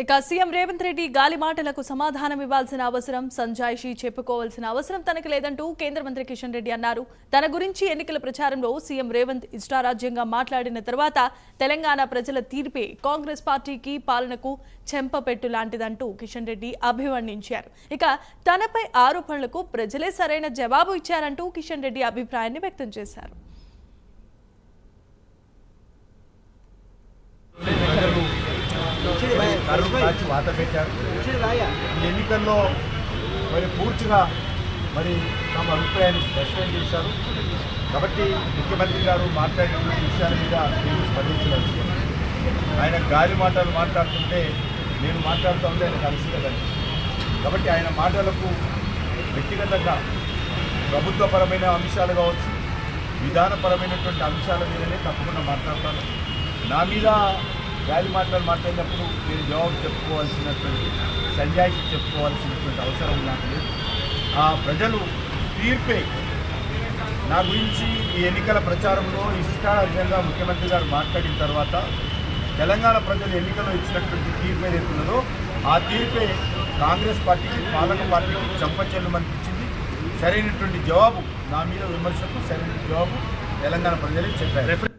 ఇక సీఎం రేవంత్ రెడ్డి గాలి మాటలకు సమాధానం ఇవ్వాల్సిన అవసరం, సంజాయిషీ చెప్పుకోవాల్సిన అవసరం తనకు లేదంటూ కేంద్ర మంత్రి కిషన్ రెడ్డి అన్నారు. తన గురించి ఎన్నికల ప్రచారంలో సీఎం రేవంత్ ఇష్టారాజ్యంగా మాట్లాడిన తర్వాత తెలంగాణ ప్రజల తీర్పే కాంగ్రెస్ పార్టీకి పాలనకు చెంపపెట్టు లాంటిదంటూ కిషన్ రెడ్డి అభివర్ణించారు. ఇక తనపై ఆరోపణలకు ప్రజలే సరైన జవాబు ఇచ్చారంటూ కిషన్ రెడ్డి అభిప్రాయాన్ని వ్యక్తం చేశారు. వాత పెట్టారు. ఈ ఎన్నికల్లో మరి పూర్తిగా మరి తమ అభిప్రాయాన్ని స్పష్టం చేశారు. కాబట్టి ముఖ్యమంత్రి గారు మాట్లాడిన విషయాల మీద నేను స్పందించవచ్చు. ఆయన గాలి మాటలు మాట్లాడుతుంటే నేను మాట్లాడుతూ ఉంటే ఆయన కలిసి కదండి. కాబట్టి ఆయన మాటలకు వ్యక్తిగతంగా ప్రభుత్వపరమైన అంశాలు కావచ్చు, విధానపరమైనటువంటి అంశాల మీదనే తప్పకుండా మాట్లాడతాను. నా మీద గాలి మాటలు మాట్లాడినప్పుడు నేను జవాబు చెప్పుకోవాల్సినటువంటి సంజాయిషి చెప్పుకోవాల్సినటువంటి అవసరం నాకు లేదు. ఆ ప్రజలు తీర్పే నా గురించి ఈ ఎన్నికల ప్రచారంలో ఇష్టారాజ్యంగా ముఖ్యమంత్రి గారు మాట్లాడిన తర్వాత తెలంగాణ ప్రజలు ఎన్నికల్లో ఇచ్చినటువంటి తీర్పు ఏదైతున్నదో ఆ తీర్పే కాంగ్రెస్ పార్టీకి, పాలక పార్టీకి చెంపచెల్లుమని ఇచ్చింది. సరైనటువంటి జవాబు నా మీద విమర్శకు సరైన జవాబు తెలంగాణ ప్రజలే చెప్పారు.